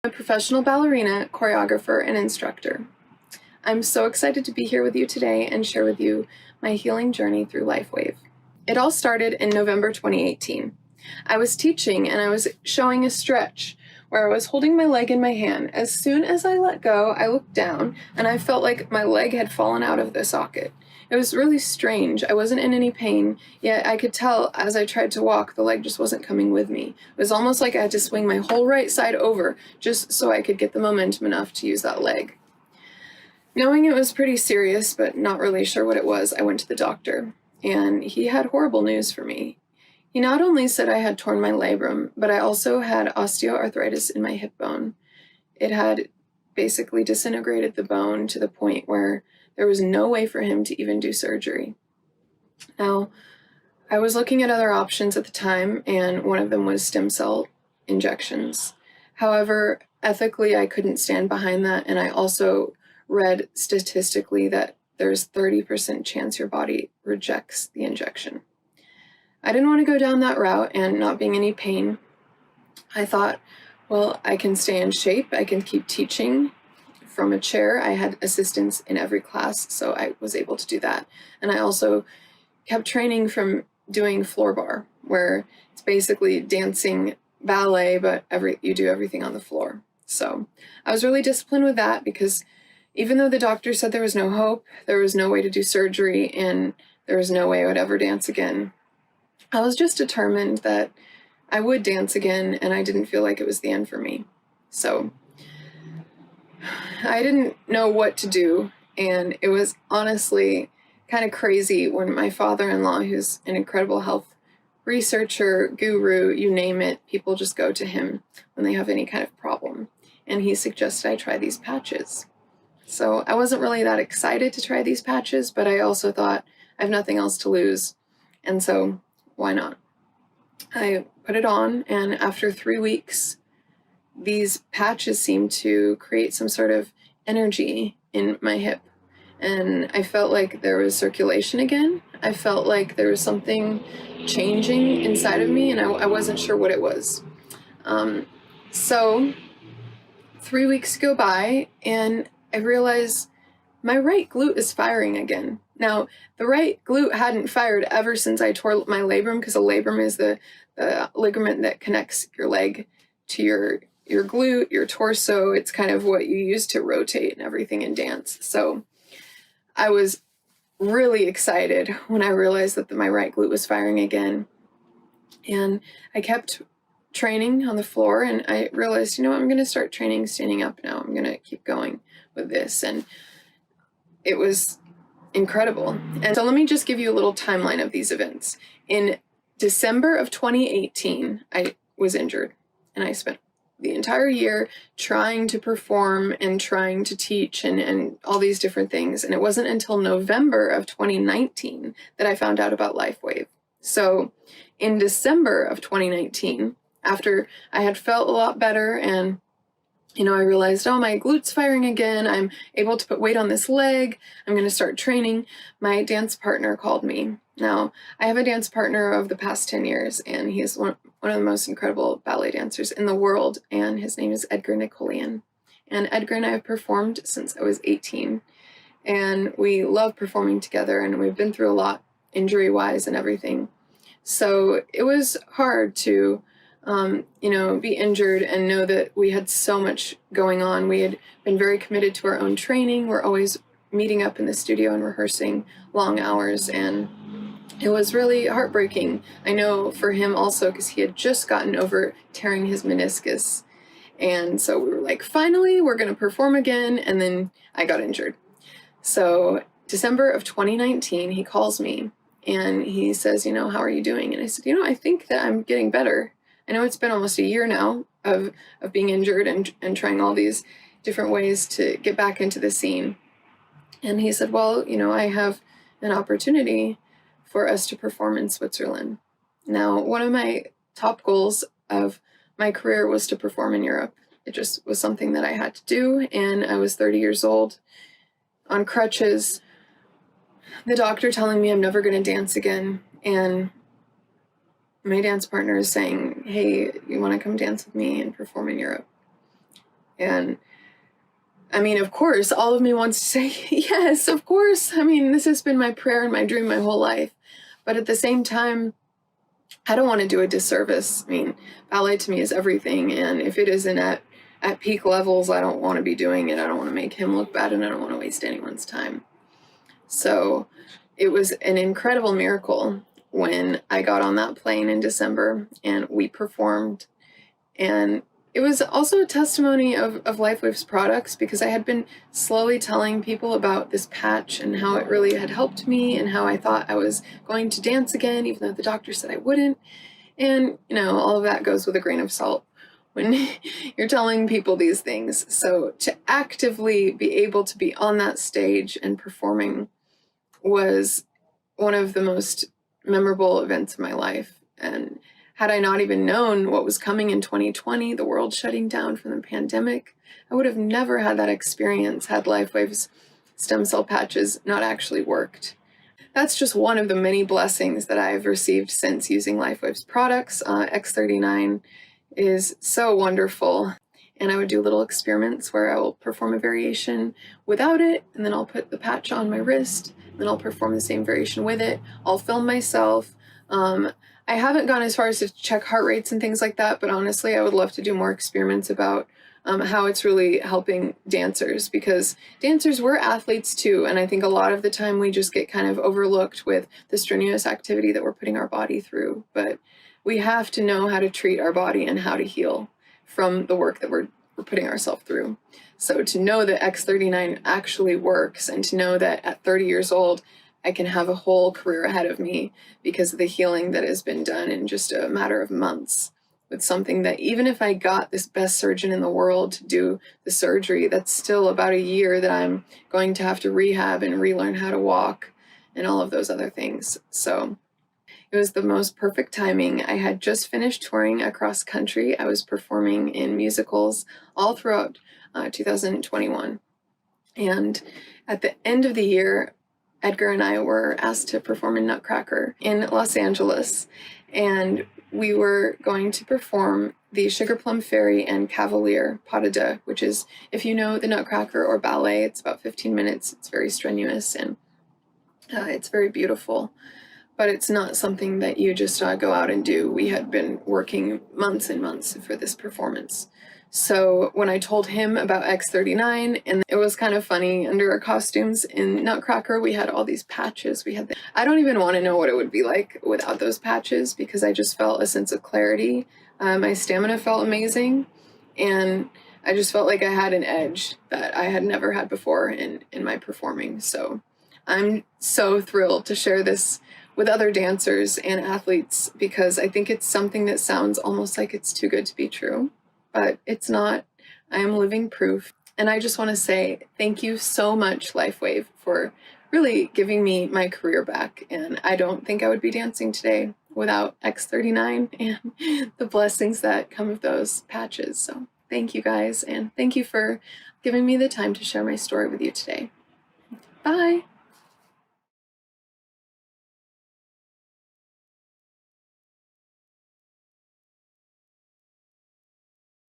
I'm a professional ballerina, choreographer, and instructor. I'm so excited to be here with you today and share with you my healing journey through LifeWave. It all started in November 2018. I was teaching and I was showing a stretch where I was holding my leg in my hand. As soon as I let go, I looked down and I felt like my leg had fallen out of the socket. It was really strange. I wasn't in any pain, yet I could tell as I tried to walk, the leg just wasn't coming with me. It was almost like I had to swing my whole right side over just so I could get the momentum enough to use that leg. Knowing it was pretty serious, but not really sure what it was, I went to the doctor, and he had horrible news for me. He not only said I had torn my labrum, but I also had osteoarthritis in my hip bone. It had basically disintegrated the bone to the point where there was no way for him to even do surgery. Now, I was looking at other options at the time, and one of them was stem cell injections. However, ethically, I couldn't stand behind that, and I also read statistically that there's 30% chance your body rejects the injection. I didn't want to go down that route, and not being any pain, I thought, well, I can stay in shape, I can keep teaching from a chair. I had assistants in every class, so I was able to do that. And I also kept training from doing floor bar, where it's basically dancing ballet, but you do everything on the floor. So I was really disciplined with that because even though the doctor said there was no hope, there was no way to do surgery, and there was no way I would ever dance again, I was just determined that I would dance again, and I didn't feel like it was the end for me. So I didn't know what to do, and it was honestly kind of crazy when my father-in-law, who's an incredible health researcher, guru, you name it, people just go to him when they have any kind of problem. And he suggested I try these patches. So I wasn't really that excited to try these patches, but I also thought I have nothing else to lose, and so why not? I put it on, and after 3 weeks, these patches seemed to create some sort of energy in my hip, and I felt like there was circulation again. I felt like there was something changing inside of me, and I wasn't sure what it was. So 3 weeks go by, and I realize my right glute is firing again. Now, the right glute hadn't fired ever since I tore my labrum, because a labrum is the ligament that connects your leg to your glute, your torso. It's kind of what you use to rotate and everything in dance. So I was really excited when I realized that my right glute was firing again. And I kept training on the floor, and I realized, I'm going to start training standing up now. I'm going to keep going with this. And it was incredible. And so let me just give you a little timeline of these events. In December of 2018, I was injured, and I spent the entire year trying to perform and trying to teach and all these different things. And it wasn't until November of 2019 that I found out about LifeWave. So in December of 2019, after I had felt a lot better and I realized, my glute's firing again, I'm able to put weight on this leg, I'm going to start training, my dance partner called me. Now, I have a dance partner of the past 10 years, and he's one of the most incredible ballet dancers in the world, and his name is Edgar Nicolaian. And Edgar and I have performed since I was 18, and we love performing together, and we've been through a lot injury-wise and everything. So it was hard to be injured and know that we had so much going on. We had been very committed to our own training. We're always meeting up in the studio and rehearsing long hours, and it was really heartbreaking. I know for him also, because he had just gotten over tearing his meniscus. And so we were like, finally, we're going to perform again. And then I got injured. So December of 2019, he calls me and he says, how are you doing? And I said, I think that I'm getting better. I know it's been almost a year now of being injured and trying all these different ways to get back into the scene. And he said, well, I have an opportunity for us to perform in Switzerland. Now, one of my top goals of my career was to perform in Europe. It just was something that I had to do, and I was 30 years old, on crutches, the doctor telling me I'm never going to dance again, and my dance partner is saying, hey, you want to come dance with me and perform in Europe? And I mean, of course, all of me wants to say, yes, of course. I mean, this has been my prayer and my dream my whole life. But at the same time, I don't want to do a disservice. I mean, ballet to me is everything. And if it isn't at peak levels, I don't want to be doing it. I don't want to make him look bad, and I don't want to waste anyone's time. So it was an incredible miracle when I got on that plane in December and we performed. And it was also a testimony of LifeWave's products, because I had been slowly telling people about this patch and how it really had helped me and how I thought I was going to dance again, even though the doctor said I wouldn't. And, you know, all of that goes with a grain of salt when you're telling people these things. So to actively be able to be on that stage and performing was one of the most memorable events of my life. And had I not even known what was coming in 2020, the world shutting down from the pandemic, I would have never had that experience had LifeWave's stem cell patches not actually worked. That's just one of the many blessings that I've received since using LifeWave's products. X39 is so wonderful. And I would do little experiments where I will perform a variation without it, and then I'll put the patch on my wrist, and then I'll perform the same variation with it. I'll film myself. I haven't gone as far as to check heart rates and things like that, but honestly, I would love to do more experiments about how it's really helping dancers, because dancers, we're athletes too, and I think a lot of the time we just get kind of overlooked with the strenuous activity that we're putting our body through, but we have to know how to treat our body and how to heal from the work that we're putting ourselves through. So to know that X39 actually works, and to know that at 30 years old, I can have a whole career ahead of me because of the healing that has been done in just a matter of months, with something that even if I got this best surgeon in the world to do the surgery, that's still about a year that I'm going to have to rehab and relearn how to walk and all of those other things. So it was the most perfect timing. I had just finished touring across country. I was performing in musicals all throughout 2021. And at the end of the year, Edgar and I were asked to perform in Nutcracker in Los Angeles, and we were going to perform the Sugar Plum Fairy and Cavalier Pas de Deux, which is, if you know the Nutcracker or ballet, it's about 15 minutes. It's very strenuous, and it's very beautiful, but it's not something that you just go out and do. We had been working months and months for this performance. So when I told him about X39, and it was kind of funny, under our costumes in Nutcracker, we had all these patches. I don't even want to know what it would be like without those patches, because I just felt a sense of clarity. My stamina felt amazing, and I just felt like I had an edge that I had never had before in my performing. So I'm so thrilled to share this with other dancers and athletes, because I think it's something that sounds almost like it's too good to be true. But it's not. I am living proof. And I just want to say thank you so much, LifeWave, for really giving me my career back. And I don't think I would be dancing today without X39 and the blessings that come with those patches. So thank you guys, and thank you for giving me the time to share my story with you today. Bye.